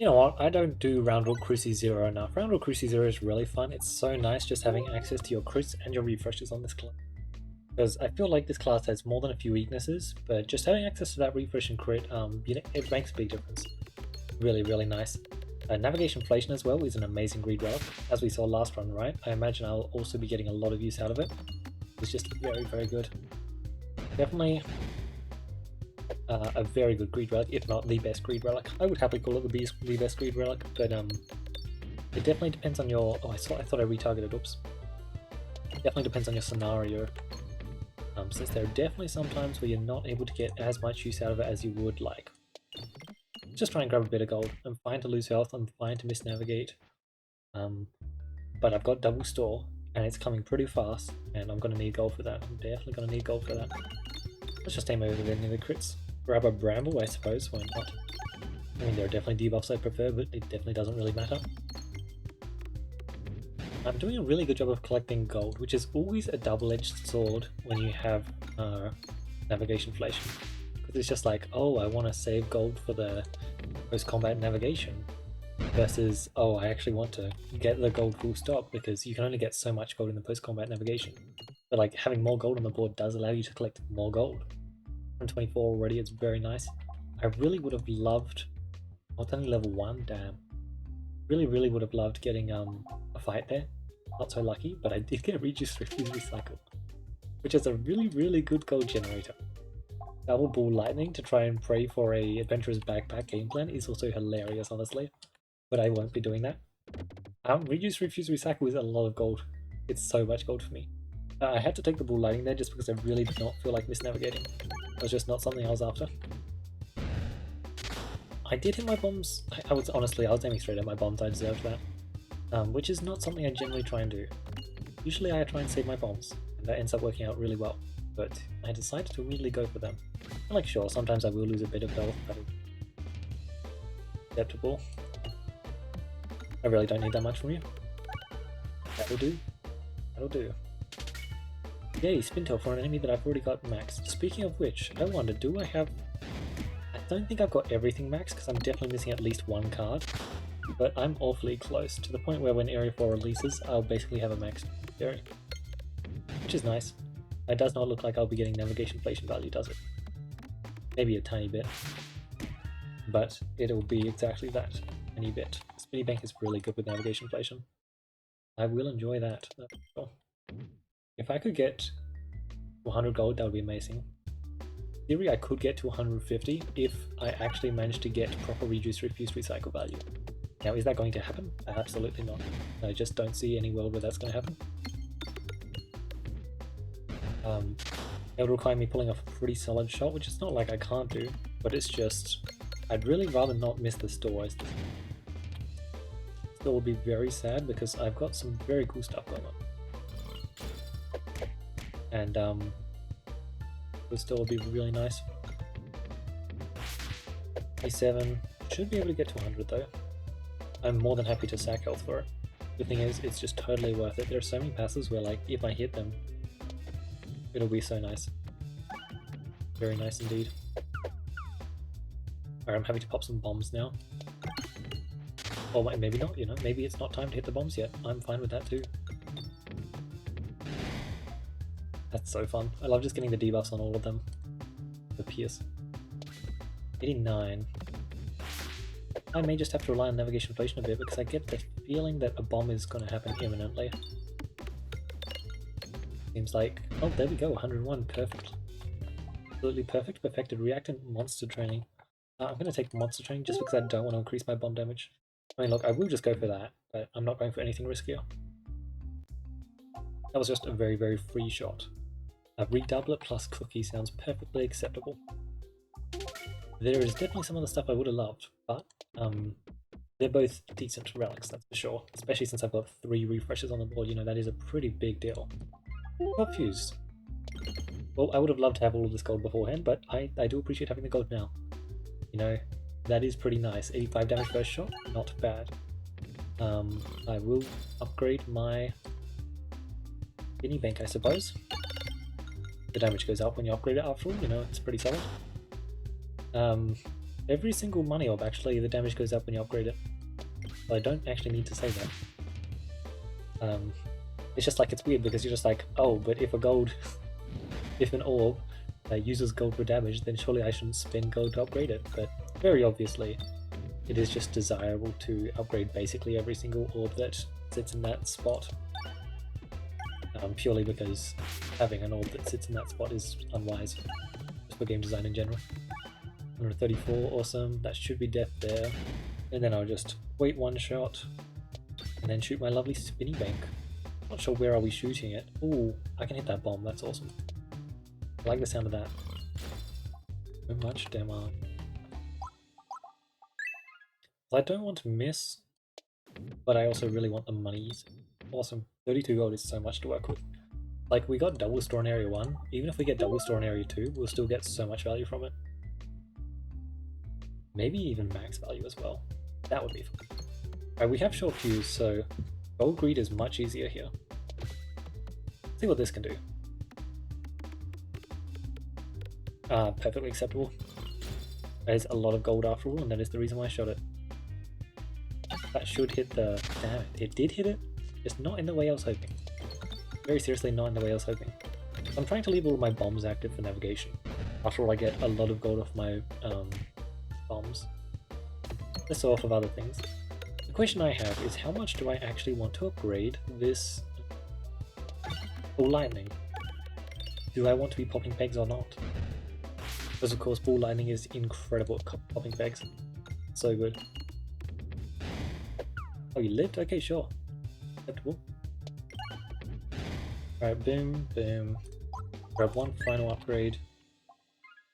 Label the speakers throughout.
Speaker 1: You know what? I don't do Roundel Cruci Zero enough. Roundel Cruci Zero is really fun. It's so nice just having access to your crits and your refreshes on this class. Because I feel like this class has more than a few weaknesses, but just having access to that refresh and crit, it makes a big difference. Really, really nice. Navigationflation as well is an amazing greed relic, as we saw last run, right? I imagine I'll also be getting a lot of use out of it. It's just very, very good. Definitely a very good greed relic, if not the best greed relic. I would happily call it the best greed relic, but it definitely depends on your. Oh, I thought I retargeted. Oops. Definitely depends on your scenario. Since there are definitely some times where you're not able to get as much use out of it as you would like. Just try and grab a bit of gold. I'm fine to lose health. I'm fine to misnavigate. But I've got double store, and it's coming pretty fast, and I'm gonna need gold for that. I'm definitely gonna need gold for that. Let's just aim over any of the crits. Grab a bramble, I suppose, why not? I mean, there are definitely debuffs I prefer, but it definitely doesn't really matter. I'm doing a really good job of collecting gold, which is always a double-edged sword when you have Navigationflation. Because it's just like, oh, I want to save gold for the post-combat navigation, versus, oh, I actually want to get the gold full stop, because you can only get so much gold in the post-combat navigation. But like, having more gold on the board does allow you to collect more gold. I'm 24 already, it's very nice. I really would have loved... Oh, it's only level 1, damn. Really would have loved getting a fight there. Not so lucky, but I did get a Reduce Refuse Recycle, which is a really good gold generator. Double Ball Lightning to try and pray for a Adventurer's Backpack game plan is also hilarious, honestly, but I won't be doing that. Reduce Refuse Recycle is a lot of gold. It's so much gold for me. I had to take the Ball Lightning there just because I really did not feel like misnavigating. It was just not something I was after. I did hit my bombs. I was aiming straight at my bombs. I deserved that, which is not something I generally try and do. Usually I try and save my bombs, and that ends up working out really well. But I decided to really go for them. I'm like, sure, sometimes I will lose a bit of health, but acceptable. I really don't need that much from you. That'll do. That'll do. Yay, Spintail for an enemy that I've already got maxed. Speaking of which, I wonder, do I have... I don't think I've got everything maxed, because I'm definitely missing at least one card. But I'm awfully close, to the point where when Area 4 releases, I'll basically have a maxed area. Which is nice. It does not look like I'll be getting Navigationflation value, does it? Maybe a tiny bit. But it'll be exactly that, a tiny bit. Spinny Bank is really good with Navigationflation. I will enjoy that, that's for sure. If I could get 100 gold, that would be amazing. In theory, I could get to 150 if I actually managed to get proper Reduce Refuse Recycle value. Now, is that going to happen? Absolutely not. I just don't see any world where that's going to happen. It would require me pulling off a pretty solid shot, which is not like I can't do, but it's just... I'd really rather not miss the store. Store will be very sad because I've got some very cool stuff going on. And the store will be really nice. A7 should be able to get to 100 though. I'm more than happy to sack health for it. The thing is, it's just totally worth it. There are so many passes where, like, if I hit them, it'll be so nice. Very nice indeed. Alright, I'm happy to pop some bombs now. Or maybe not, you know, maybe it's not time to hit the bombs yet. I'm fine with that too. That's so fun. I love just getting the debuffs on all of them. The Pierce. 89. I may just have to rely on Navigationflation a bit because I get the feeling that a bomb is going to happen imminently. Seems like... Oh, there we go, 101. Perfect. Absolutely perfect. Perfected Reactant Monster Training. I'm going to take Monster Training just because I don't want to increase my bomb damage. I mean, look, I will just go for that, but I'm not going for anything riskier. That was just a very free shot. A Redoubler plus Cookie sounds perfectly acceptable. There is definitely some other stuff I would have loved, but they're both decent relics, that's for sure. Especially since I've got 3 refreshes on the board, you know, that is a pretty big deal. Not fused. Well, I would have loved to have all of this gold beforehand, but I do appreciate having the gold now. You know, that is pretty nice. 85 damage first shot, not bad. I will upgrade my Guinea Bank, I suppose. The damage goes up when you upgrade it after all, you know, it's pretty solid. every single money orb actually, the damage goes up when you upgrade it. So I don't actually need to say that. It's just like, it's weird because you're just like, oh, but if if an orb uses gold for damage, then surely I shouldn't spend gold to upgrade it. But very obviously, it is just desirable to upgrade basically every single orb that sits in that spot. Purely because having an orb that sits in that spot is unwise, just for game design in general. 134, awesome, that should be death there. And then I'll just wait one shot, and then shoot my lovely spinny bank. Not sure where are we shooting it. Ooh, I can hit that bomb, that's awesome. I like the sound of that. So much damage. I don't want to miss, but I also really want the monies. Awesome. 32 gold is so much to work with. Like, we got double store in area 1. Even if we get double store in area 2, we'll still get so much value from it. Maybe even max value as well. That would be fun. Alright, we have short fuse, so gold greed is much easier here. Let's see what this can do. Perfectly acceptable. There's a lot of gold after all, and that is the reason why I shot it. That should hit the... Damn it, it did hit it, just not in the way I was hoping. Very seriously, not in the way I was hoping. I'm trying to leave all my bombs active for navigation. After all, I get a lot of gold off my bombs. Less off of other things. The question I have is, how much do I actually want to upgrade this ball lightning? Do I want to be popping pegs or not? Because of course ball lightning is incredible at popping pegs. So good. Oh, you lived? Okay, sure. Acceptable. Alright, boom, boom. Grab one final upgrade.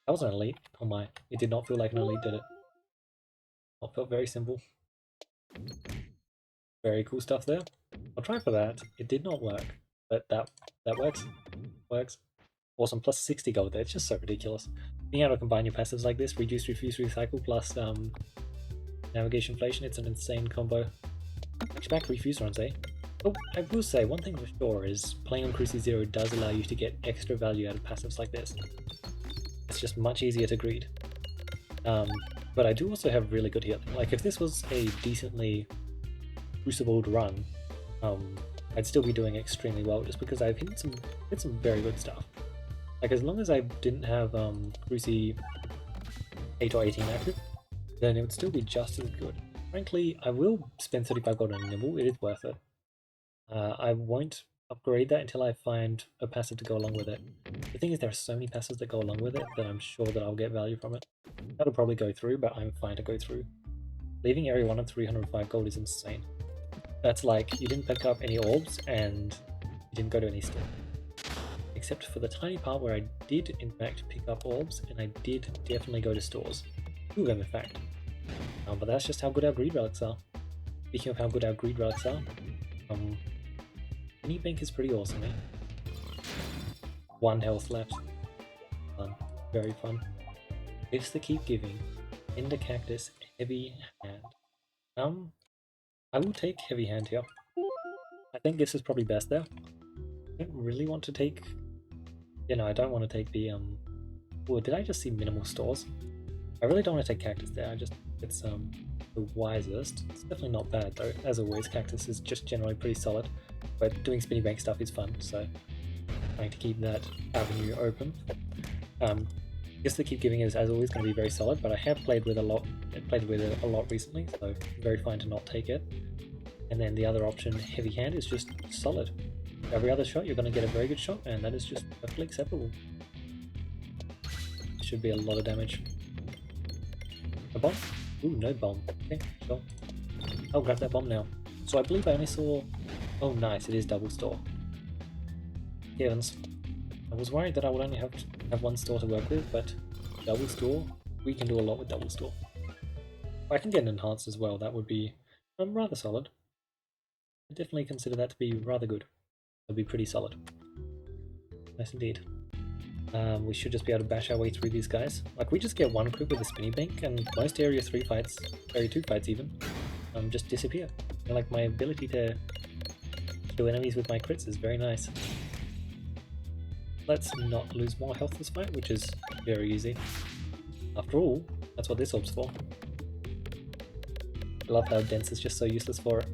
Speaker 1: That was an elite. Oh my, it did not feel like an elite, did it? It felt very simple. Very cool stuff there. I'll try for that. It did not work, but that works. Works. Awesome, plus 60 gold there. It's just so ridiculous. Being able to combine your passives like this, reduce, refuse, recycle, plus Navigationflation, it's an insane combo. Back refuse runs, eh? Oh, I will say, one thing for sure is playing on Cruci 0 does allow you to get extra value out of passives like this. It's just much easier to greed. But I do also have really good healing. Like, if this was a decently crucibled run, I'd still be doing extremely well just because I've hit some very good stuff. Like, as long as I didn't have Cruci 8 or 18 active, then it would still be just as good. Frankly, I will spend 35 gold on a Nibble, it is worth it. I won't upgrade that until I find a passive to go along with it. The thing is, there are so many passives that go along with it that I'm sure that I'll get value from it. That'll probably go through, but I'm fine to go through. Leaving area 1 at 305 gold is insane. That's like, you didn't pick up any orbs, and you didn't go to any store. Except for the tiny part where I did in fact pick up orbs, and I did definitely go to stores. Two of them in fact. But that's just how good our greed relics are. Speaking of how good our greed relics are, Mini Bank is pretty awesome, eh? 1 health left. Fun. Very fun. Gifts that keep giving. Ender Cactus, Heavy Hand. I will take Heavy Hand here. I think this is probably best there. I don't really want to take... You know, I don't want to take the, Oh, did I just see minimal stores? I really don't want to take Cactus there, it's the wisest. It's definitely not bad though. As always, Cactus is just generally pretty solid, but doing spinny bank stuff is fun, so trying to keep that avenue open. Guess the keep giving is as always going to be very solid, but I have played with it a lot recently, so very fine to not take it. And then the other option, Heavy Hand, is just solid. Every other shot you're going to get a very good shot, and that is just perfectly acceptable. Should be a lot of damage. A bomb? Ooh, no bomb. Okay, sure. I'll grab that bomb now. So I believe I only saw... Oh nice, it is double store. Heavens. I was worried that I would only have one store to work with, but double store, we can do a lot with double store. I can get an enhanced as well, that would be rather solid. I definitely consider that to be rather good. That would be pretty solid. Nice indeed. We should just be able to bash our way through these guys. Like, we just get one crit with a spinny bank, and most area 3 fights, area 2 fights even, just disappear. And, like, my ability to kill enemies with my crits is very nice. Let's not lose more health this fight, which is very easy. After all, That's what this orb's for. I love how dense is just so useless for it.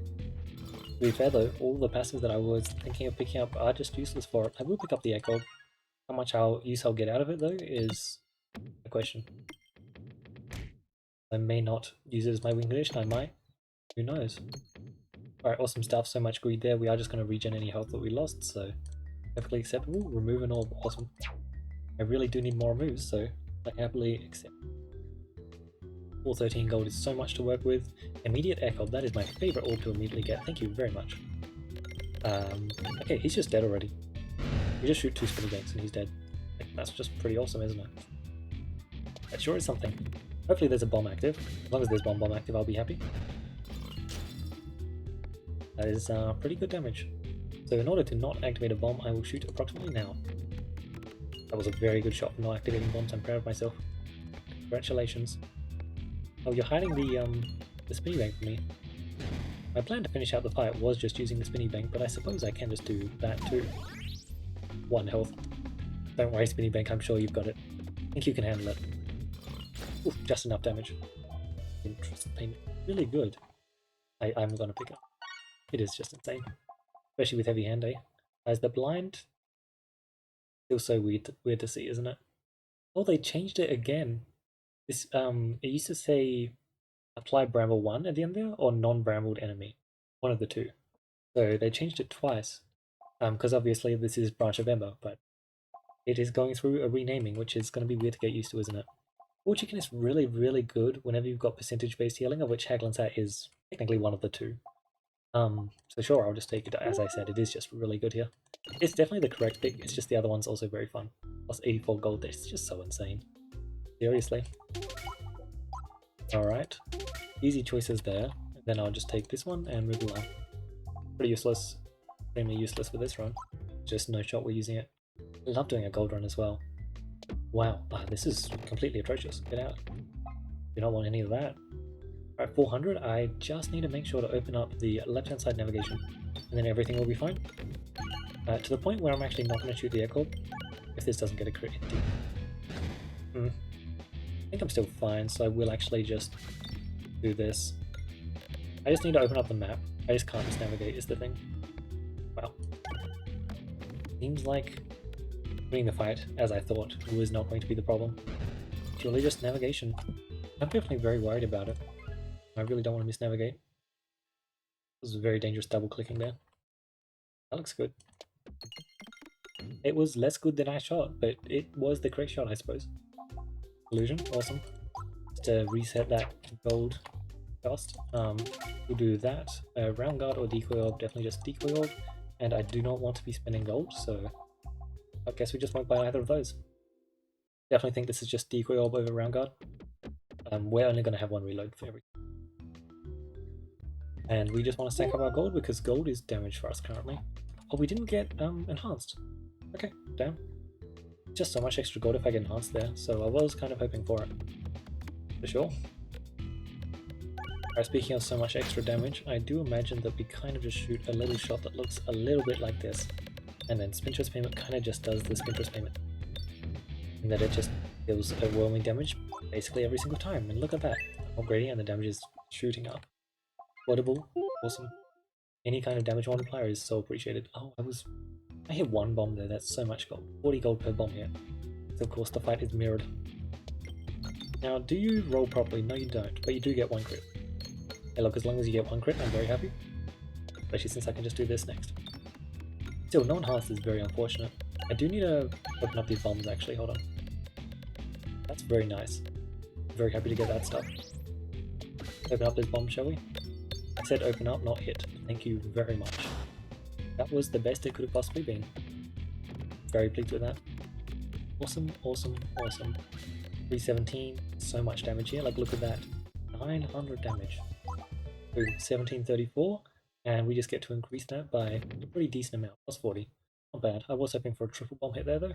Speaker 1: To be fair though, all the passives that I was thinking of picking up are just useless for it. I will pick up the Echo. How much use I'll get out of it though is a question. I may not use it as my wing condition, I might. Who knows? Alright, awesome stuff, so much greed there. We are just going to regen any health that we lost, so perfectly acceptable. Remove an orb, awesome. I really do need more moves, so I happily accept. 413 gold is so much to work with. Immediate Echo, that is my favourite orb to immediately get. Thank you very much. Okay, he's just dead already. We just shoot 2 spinny banks and he's dead. Like, that's just pretty awesome, isn't it? That sure is something. Hopefully there's a bomb active. As long as there's one bomb active, I'll be happy. That is pretty good damage. So in order to not activate a bomb, I will shoot approximately now. That was a very good shot for not activating bombs. I'm proud of myself. Congratulations. Oh, you're hiding the spinny bank for me. My plan to finish out the fight was just using the spinny bank, but I suppose I can just do that too. 1 health. Don't worry, spinny bank, I'm sure you've got it. I think you can handle it. Oof, just enough damage. Interest payment. Really good. I'm gonna pick up. It is just insane. Especially with heavy hand, eh? As the blind... Still so weird to see, isn't it? Oh, they changed it again. This it used to say apply bramble 1 at the end there, or non-brambled enemy. One of the two. So they changed it twice. Because obviously this is Branch of Ember, but it is going through a renaming, which is going to be weird to get used to, isn't it? Bull Chicken is really, really good whenever you've got percentage-based healing, of which Haglin's Hat is technically one of the two. So sure, I'll just take it. As I said, it is just really good here. It's definitely the correct pick, it's just the other one's also very fun. Plus 84 gold, that's just so insane. Seriously. Alright. Easy choices there. And then I'll just take this one and move along. Pretty useless. Extremely useless for this run. Just no shot we're using it. I love doing a gold run as well. Wow, this is completely atrocious. Get out. Do not want any of that. Alright, 400. I just need to make sure to open up the left-hand side navigation, and then everything will be fine. To the point where I'm actually not going to shoot the Echo if this doesn't get a crit. I think I'm still fine, so I will actually just do this. I just need to open up the map. I just can't just navigate is the thing. Wow. Seems like winning the fight, as I thought, was not going to be the problem. Purely just navigation. I'm definitely very worried about it. I really don't want to miss navigate. This is a very dangerous double clicking there. That looks good. It was less good than I shot, but it was the correct shot, I suppose. Illusion, awesome. Just to reset that gold cost. We'll do that. Round guard or decoy orb, definitely just decoy orb. And I do not want to be spending gold, so I guess we just won't buy either of those. Definitely think this is just decoy orb over round guard. We're only going to have one reload for every. And we just want to stack up our gold because gold is damage for us currently. Oh, we didn't get enhanced. Okay, damn. Just so much extra gold if I get enhanced there, so I was kind of hoping for it. For sure. Alright, speaking of so much extra damage, I do imagine that we kind of just shoot a little shot that looks a little bit like this. And then Spintress Payment kind of just does the Spintress Payment. And that it just deals overwhelming damage basically every single time. And look at that. Upgrading and the damage is shooting up. Floatable, awesome. Any kind of damage multiplier is so appreciated. Oh, I hit 1 bomb there, that's so much gold. 40 gold per bomb here. So of course the fight is mirrored. Now, do you roll properly? No you don't, but you do get 1 crit. Hey look, as long as you get 1 crit, I'm very happy. Especially since I can just do this next. Still, no enhanced is very unfortunate. I do need to open up these bombs actually, hold on. That's very nice. I'm very happy to get that stuff. Open up this bomb, shall we? I said open up, not hit. Thank you very much. That was the best it could have possibly been. Very pleased with that. Awesome, awesome, awesome. 317, so much damage here, like look at that. 900 damage. Boom, 1734, and we just get to increase that by a pretty decent amount, plus 40. Not bad. I was hoping for a triple bomb hit there though.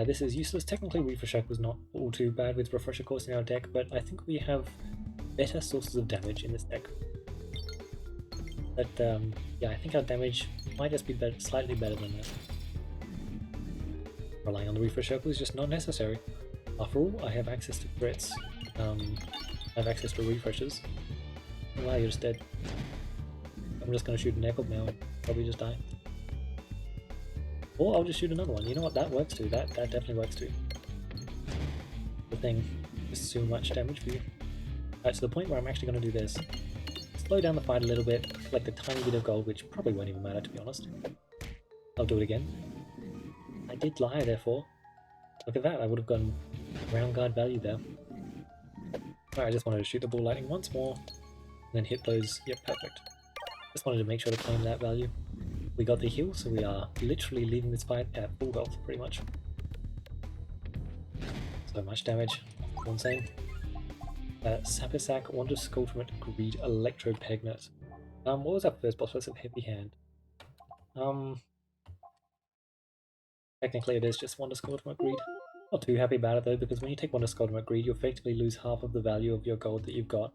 Speaker 1: This is useless. Technically Refresher was not all too bad with Refresher Course in our deck, but I think we have better sources of damage in this deck. But yeah, I think our damage might just be slightly better than that. Relying on the Refresh Circle is just not necessary. After all, I have access to crits. I have access to refreshes. Oh wow, you're just dead. I'm just gonna shoot an echo now and probably just die. Or I'll just shoot another one. You know what? That works too. That definitely works too. The thing is so much damage for you. Alright, so the point where I'm actually going to do this, slow down the fight a little bit, collect a tiny bit of gold, which probably won't even matter to be honest. I'll do it again. I did lie, therefore. Look at that, I would have gotten ground guard value there. Alright, I just wanted to shoot the ball lightning once more, and then hit those. Yep, perfect. Just wanted to make sure to claim that value. We got the heal, so we are literally leaving this fight at full health, pretty much. So much damage, insane. Sapisac, Wonder Sculptament, Greed, Electro Pegnet. What was our first boss? Was it Heavy Hand? Technically it is just Wonder Sculptament Greed. Not too happy about it though, because when you take Wonder Sculptament Greed, you effectively lose half of the value of your gold that you've got.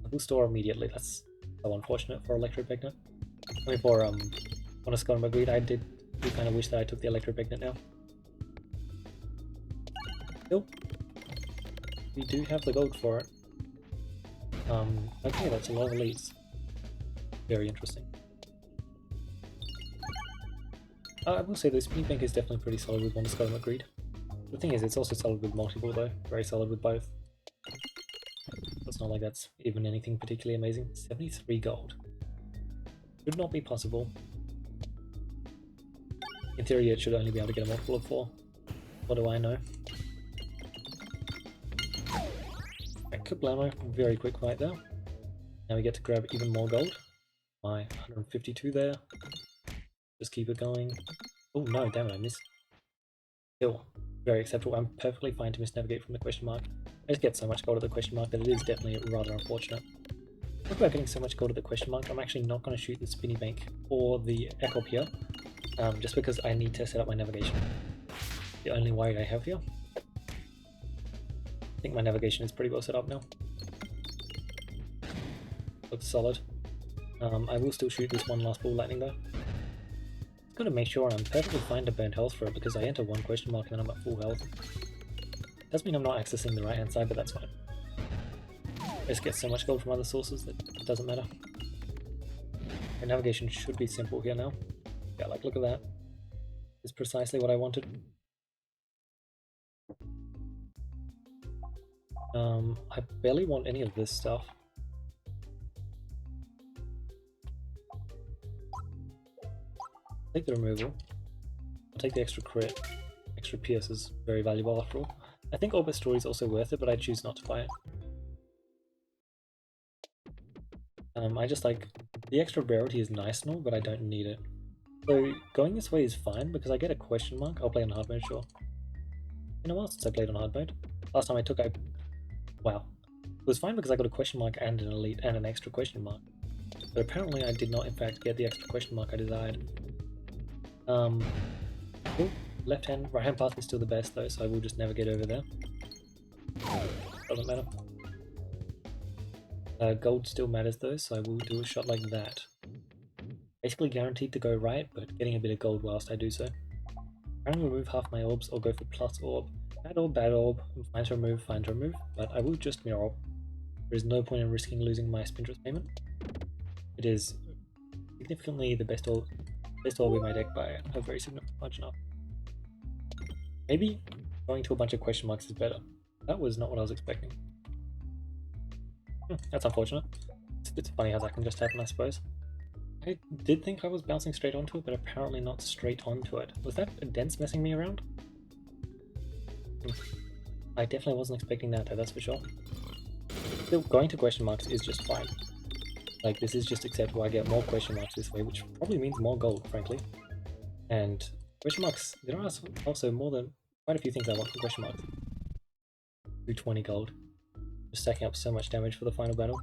Speaker 1: It will store immediately. That's so unfortunate for Electro Pegnet. I mean for Wonder Sculptament Greed, I do kind of wish that I took the Electro Pegnet now. Still, we do have the gold for it. Okay, that's a lot of elites. Very interesting. I will say the Spinny Bank is definitely pretty solid with Wonder Sculptament Greed. The thing is, it's also solid with multiple though. Very solid with both. It's not like that's even anything particularly amazing. 73 gold. Should not be possible. In theory, it should only be able to get a multiple of 4. What do I know? Kablamo, very quick fight there. Now we get to grab even more gold. My 152 there. Just keep it going. Oh no, damn it, I missed. Still, very acceptable. I'm perfectly fine to misnavigate from the question mark. I just get so much gold at the question mark that it is definitely rather unfortunate. Talk about getting so much gold at the question mark, I'm actually not going to shoot the Spinny Bank or the Echo here, just because I need to set up my navigation. The only worry I have here. I think my navigation is pretty well set up now. Looks solid. I will still shoot this one last ball lightning though. Just gotta make sure I'm perfectly fine to burn health for it because I enter one question mark and then I'm at full health. Does mean I'm not accessing the right hand side, but that's fine. I just get so much gold from other sources that it doesn't matter. My navigation should be simple here now. Yeah, like look at that. It's precisely what I wanted. I barely want any of this stuff. Take the removal. I'll take the extra crit. Extra pierce is very valuable after all. I think Orbit Story is also worth it, but I choose not to buy it. I just like... the extra rarity is nice and all, but I don't need it. So going this way is fine, because I get a question mark. I'll play on hard mode, sure. You know what, since I played on hard mode? Last time I took, wow. It was fine because I got a question mark and an elite and an extra question mark. But apparently I did not in fact get the extra question mark I desired. Cool. Left hand, right hand path is still the best though, so I will just navigate over there. Doesn't matter. Gold still matters though, so I will do a shot like that. Basically guaranteed to go right, but getting a bit of gold whilst I do so. I'm going to remove half my orbs or go for plus orb. Bad orb, fine to remove, but I will just mirror orb. There is no point in risking losing my Spindrift payment. It is significantly the best orb in my deck by a very significant margin up. Maybe going to a bunch of question marks is better. That was not what I was expecting. That's unfortunate. It's funny how that can just happen, I suppose. I did think I was bouncing straight onto it, but apparently not straight onto it. Was that a dents messing me around? I definitely wasn't expecting that though, that's for sure. Still, going to question marks is just fine. Like, this is just acceptable. I get more question marks this way, which probably means more gold, frankly. And question marks, there are also quite a few things I want from question marks. 220 gold. Just stacking up so much damage for the final battle.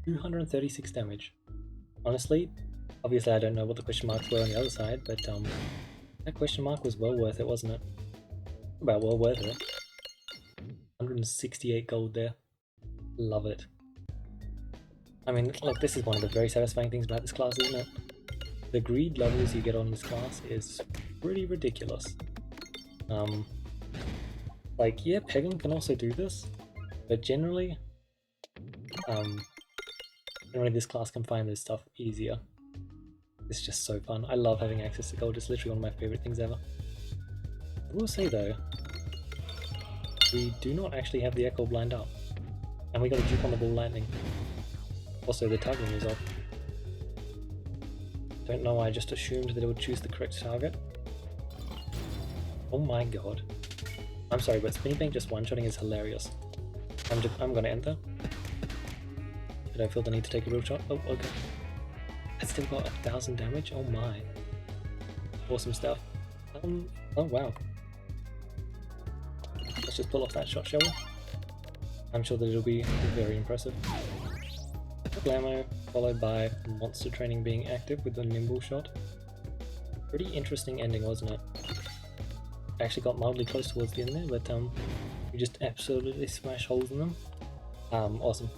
Speaker 1: 236 damage. Honestly, obviously I don't know what the question marks were on the other side, but that question mark was well worth it, wasn't it? About well worth it. 168 gold there. Love it. I mean, look, this is one of the very satisfying things about this class, isn't it? The greed levels you get on this class is pretty ridiculous. Like, yeah, Peglin can also do this, but um, generally this class can find this stuff easier. It's just so fun. I love having access to gold. It's literally one of my favorite things ever. I will say though, we do not actually have the Echo blind up. And we got a dupe on the ball lightning. Also, the targeting is off. Don't know why I just assumed that it would choose the correct target. Oh my god. I'm sorry, but Spinny Bank just one-shotting is hilarious. I'm gonna enter. Did I feel the need to take a real shot? Oh, okay. I still got 1000 damage? Oh my. Awesome stuff. Oh wow. Let's just pull off that shot, shall we? I'm sure that it'll be very impressive. Glammo, followed by monster training being active with the nimble shot. Pretty interesting ending, wasn't it? I actually got mildly close towards the end there, but we just absolutely smash holes in them. Awesome.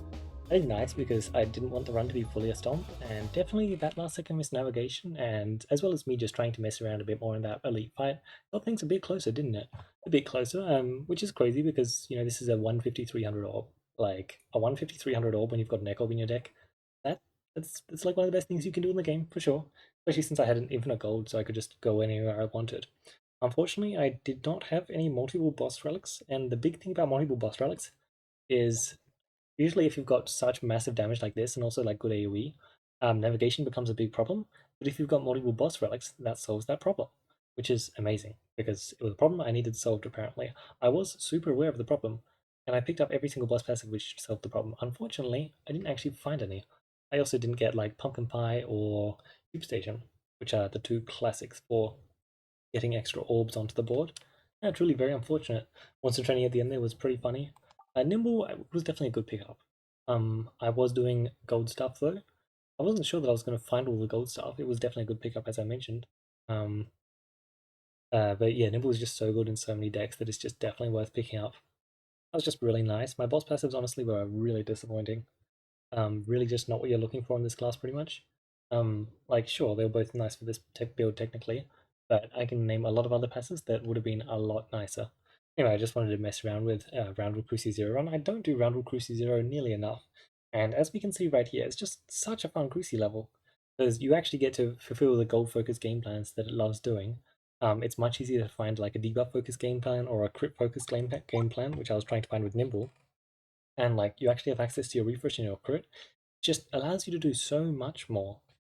Speaker 1: I think nice because I didn't want the run to be fully a stomp, and definitely that last second missed navigation, and as well as me just trying to mess around a bit more in that elite fight, got things a bit closer, didn't it? A bit closer, which is crazy because, you know, this is a 150-300 orb. Like, a 150-300 orb when you've got an Echo in your deck, that's like one of the best things you can do in the game, for sure. Especially since I had an infinite gold, so I could just go anywhere I wanted. Unfortunately, I did not have any multiple boss relics, and the big thing about multiple boss relics is usually if you've got such massive damage like this and also like good AoE, navigation becomes a big problem. But if you've got multiple boss relics, that solves that problem, which is amazing because it was a problem I needed solved apparently. I was super aware of the problem, and I picked up every single boss passive which solved the problem. Unfortunately, I didn't actually find any. I also didn't get like Pumpkin Pie or Tube Station, which are the two classics for getting extra orbs onto the board. Yeah, truly very unfortunate. Monster training at the end there was pretty funny. Nimble was definitely a good pickup. I was doing gold stuff though. I wasn't sure that I was going to find all the gold stuff. It was definitely a good pickup as I mentioned. Um, but yeah, Nimble is just so good in so many decks that it's just definitely worth picking up. That was just really nice. My boss passives honestly were really disappointing. Really just not what you're looking for in this class pretty much. Like sure, they were both nice for this tech build technically, but I can name a lot of other passes that would have been a lot nicer. Anyway, I just wanted to mess around with Roundwood Cruci Zero Run. I don't do Roundwood Cruci Zero nearly enough, and as we can see right here, it's just such a fun Cruci level, because you actually get to fulfill the gold focus game plans that it loves doing. It's much easier to find like a debuff focus game plan or a crit focus game plan, which I was trying to find with Nimble, and like you actually have access to your refresh and your crit. It just allows you to do so much more.